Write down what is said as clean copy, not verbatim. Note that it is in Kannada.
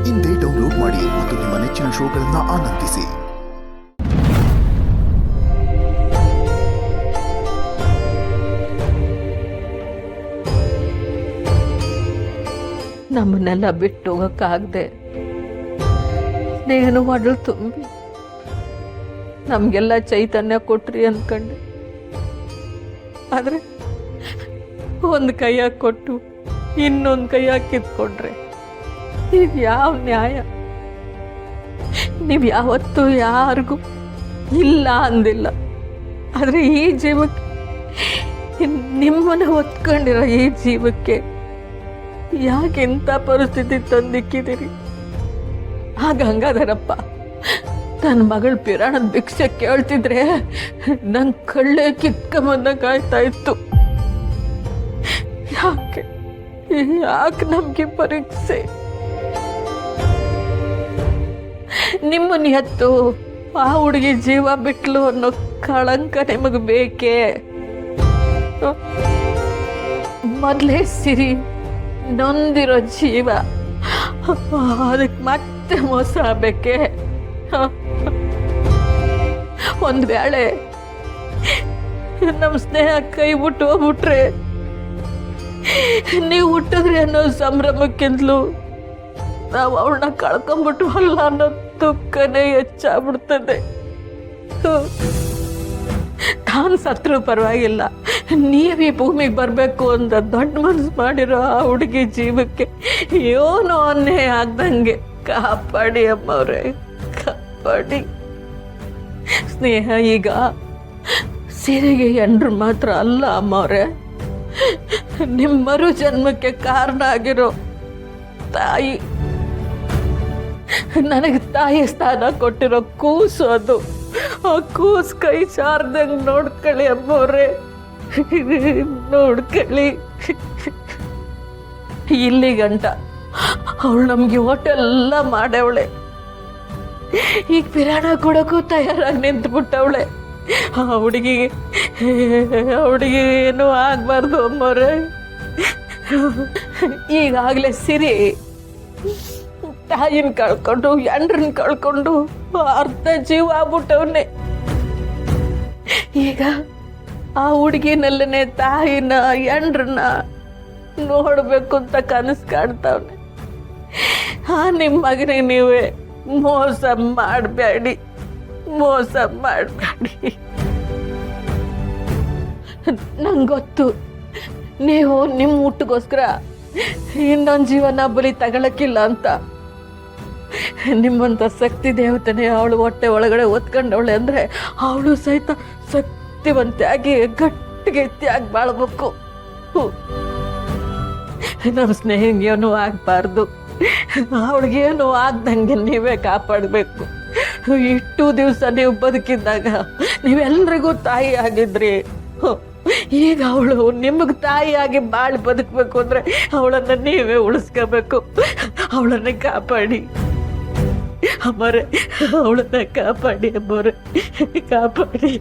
ಇಂದೇ ಡೌನ್ಲೋಡ್ ಮಾಡಿ ಮತ್ತು ನಿಮ್ಮ ನೆಚ್ಚಿನ ಶೋಗಳನ್ನು ಆನಂದಿಸಿ. ನಮ್ಮನ್ನೆಲ್ಲ ಬಿಟ್ಟು ಹೋಗಕ್ಕಾಗದೆ ಸ್ನೇಹನು ಒಡಲು ತುಂಬಿ ನಮಗೆಲ್ಲ ಚೈತನ್ಯ ಕೊಟ್ರಿ ಅಂದ್ಕೊಂಡೆ. ಆದರೆ ಒಂದು ಕೈಯಾಗ ಕೊಟ್ಟು ಇನ್ನೊಂದು ಕೈಯಾಗ ಕಿತ್ಕೊಂಡ್ರೆ ಇದು ಯಾವ ನ್ಯಾಯ? ನೀವು ಯಾವತ್ತೂ ಯಾರಿಗೂ ಇಲ್ಲ ಅಂದಿಲ್ಲ. ಆದರೆ ಈ ಜೀವಕ್ಕೆ, ನಿಮ್ಮನ್ನು ಹೊತ್ಕೊಂಡಿರೋ ಈ ಜೀವಕ್ಕೆ ಯಾಕೆ ಇಂಥ ಪರಿಸ್ಥಿತಿ ತಂದಿಕ್ಕಿದ್ದೀರಿ? ಆಗ ಗಂಗಾಧರಪ್ಪ ನನ್ನ ಮಗಳ ಪಿರಾಣದ ಭಿಕ್ಷೆ ಕೇಳ್ತಿದ್ರೆ ನನ್ನ ಕಳ್ಳೆ ಕಿತ್ಕೊಂಬಂದಂಗಾಯ್ತಾ ಇತ್ತು. ಯಾಕೆ ನಮ್ಗೆ ಪರೀಕ್ಷೆ? ನಿಮ್ಮನ್ನ ಎತ್ತು ಆ ಹುಡುಗಿ ಜೀವ ಬಿಟ್ಲು ಅನ್ನೋ ಕಳಂಕ ನಿಮಗೆ ಬೇಕೇ? ಮೊದಲೇ ಸಿರಿ ನೊಂದಿರೋ ಜೀವ, ಅದಕ್ಕೆ ಮತ್ತೆ ಮೋಸ ಆಗ್ಬೇಕೆ? ಒಂದು ವೇಳೆ ನಮ್ಮ ಸ್ನೇಹ ಕೈ ಬಿಟ್ಟು ಹೋಗ್ಬಿಟ್ರೆ ನೀವು ಹುಟ್ಟಿದ್ರಿ ಅನ್ನೋ ಸಂಭ್ರಮಕ್ಕಿಂತಲೂ ನಾವು ಅವಳನ್ನ ಕಳ್ಕೊಂಬಿಟ್ಟು ಅಲ್ಲ ಅನ್ನೋ ದುಃಖನೇ ಹೆಚ್ಚಾಗ್ಬಿಡ್ತದೆ. ತಾನು ಸತ್ರು ಪರವಾಗಿಲ್ಲ, ನೀವೇ ಭೂಮಿಗೆ ಬರಬೇಕು ಅಂತ ದೊಡ್ಡ ಮನಸ್ಸು ಮಾಡಿರೋ ಆ ಹುಡುಗಿ ಜೀವಕ್ಕೆ ಏನೋ ಅನ್ನೇ ಆಗ್ದಂಗೆ ಕಾಪಾಡಿ ಅಮ್ಮವ್ರೆ, ಕಾಪಾಡಿ. ಸ್ನೇಹ ಈಗ ಸಿರಿಗೆ ಎಂಡ್ರು ಮಾತ್ರ ಅಲ್ಲ ಅಮ್ಮವ್ರೆ, ನಿಮ್ಮರು ಜನ್ಮಕ್ಕೆ ಕಾರಣ ಆಗಿರೋ ತಾಯಿ. ನನಗೆ ತಾಯಿ ಸ್ಥಾನ ಕೊಟ್ಟಿರೋ ಕೂಸು ಅದು. ಆ ಕೂಸು ಕೈ ಚಾರ್ದಂಗೆ ನೋಡ್ಕೊಳ್ಳಿ ಅಮ್ಮವ್ರೆ, ನೋಡ್ಕೊಳ್ಳಿ. ಇಲ್ಲಿ ಗಂಟ ಅವಳು ನಮಗೆ ಹೋಟೆಲ್ಲ ಮಾಡವಳೆ, ಈಗ ಪಿರಾಣ ಕೊಡೋಕ್ಕೂ ತಯಾರಾಗಿ ನಿಂತ್ಬಿಟ್ಟವಳೆ. ಆ ಹುಡುಗಿಗೆ ಏನೂ ಆಗಬಾರ್ದು ಅಮ್ಮವ್ರೆ. ಈಗಾಗಲೇ ಸಿರಿ ತಾಯಿನ ಕಳ್ಕೊಂಡು ಎಂಡ್ರನ್ನ ಕಳ್ಕೊಂಡು ಅರ್ಧ ಜೀವ ಆಗ್ಬಿಟ್ಟವನ್ನೇ. ಈಗ ಆ ಹುಡುಗಿನಲ್ಲೇ ತಾಯಿನ ಎಂಡ್ರನ್ನ ನೋಡಬೇಕು ಅಂತ ಕನಸು ಕಾಣ್ತಾವನೆ. ನಿಮ್ಮ ಮಗನಿಗೆ ನೀವೇ ಮೋಸ ಮಾಡಬೇಡಿ, ಮೋಸ ಮಾಡಬೇಡಿ. ನಂಗೆ ಗೊತ್ತು ನೀವು ನಿಮ್ಮ ಊಟಕ್ಕೋಸ್ಕರ ಇನ್ನೊಂದು ಜೀವನ ಬಲಿ ತಗೊಳಕ್ಕಿಲ್ಲ ಅಂತ. ನಿಮ್ಮಂಥ ಶಕ್ತಿ ದೇವತೆನೇ ಅವಳು ಹೊಟ್ಟೆ ಒಳಗಡೆ ಒತ್ಕೊಂಡವಳೆ ಅಂದರೆ ಅವಳು ಸಹಿತ ಶಕ್ತಿವಂತೆಯಾಗಿ ಗಟ್ಟಿಗೆತ್ತಿಯಾಗಿ ಬಾಳ್ಬೇಕು. ನಮ್ಮ ಸ್ನೇಹಿಗೇನು ಆಗಬಾರ್ದು, ಅವಳಿಗೇನು ಆಗ್ದಂಗೆ ನೀವೇ ಕಾಪಾಡಬೇಕು. ಇಷ್ಟು ದಿವಸ ನೀವು ಬದುಕಿದ್ದಾಗ ನೀವೆಲ್ರಿಗೂ ತಾಯಿ ಆಗಿದ್ರಿ. ಈಗ ಅವಳು ನಿಮಗೆ ತಾಯಿಯಾಗಿ ಬಾಳಿ ಬದುಕಬೇಕು ಅಂದರೆ ಅವಳನ್ನು ನೀವೇ ಉಳಿಸ್ಕೋಬೇಕು. ಅವಳನ್ನು ಕಾಪಾಡಿ ಅಮ್ಮರೆ, ಅವಳನ್ನ ಕಾಪಾಡಿ ಅಮ್ಮರೆ, ಕಾಪಾಡಿ.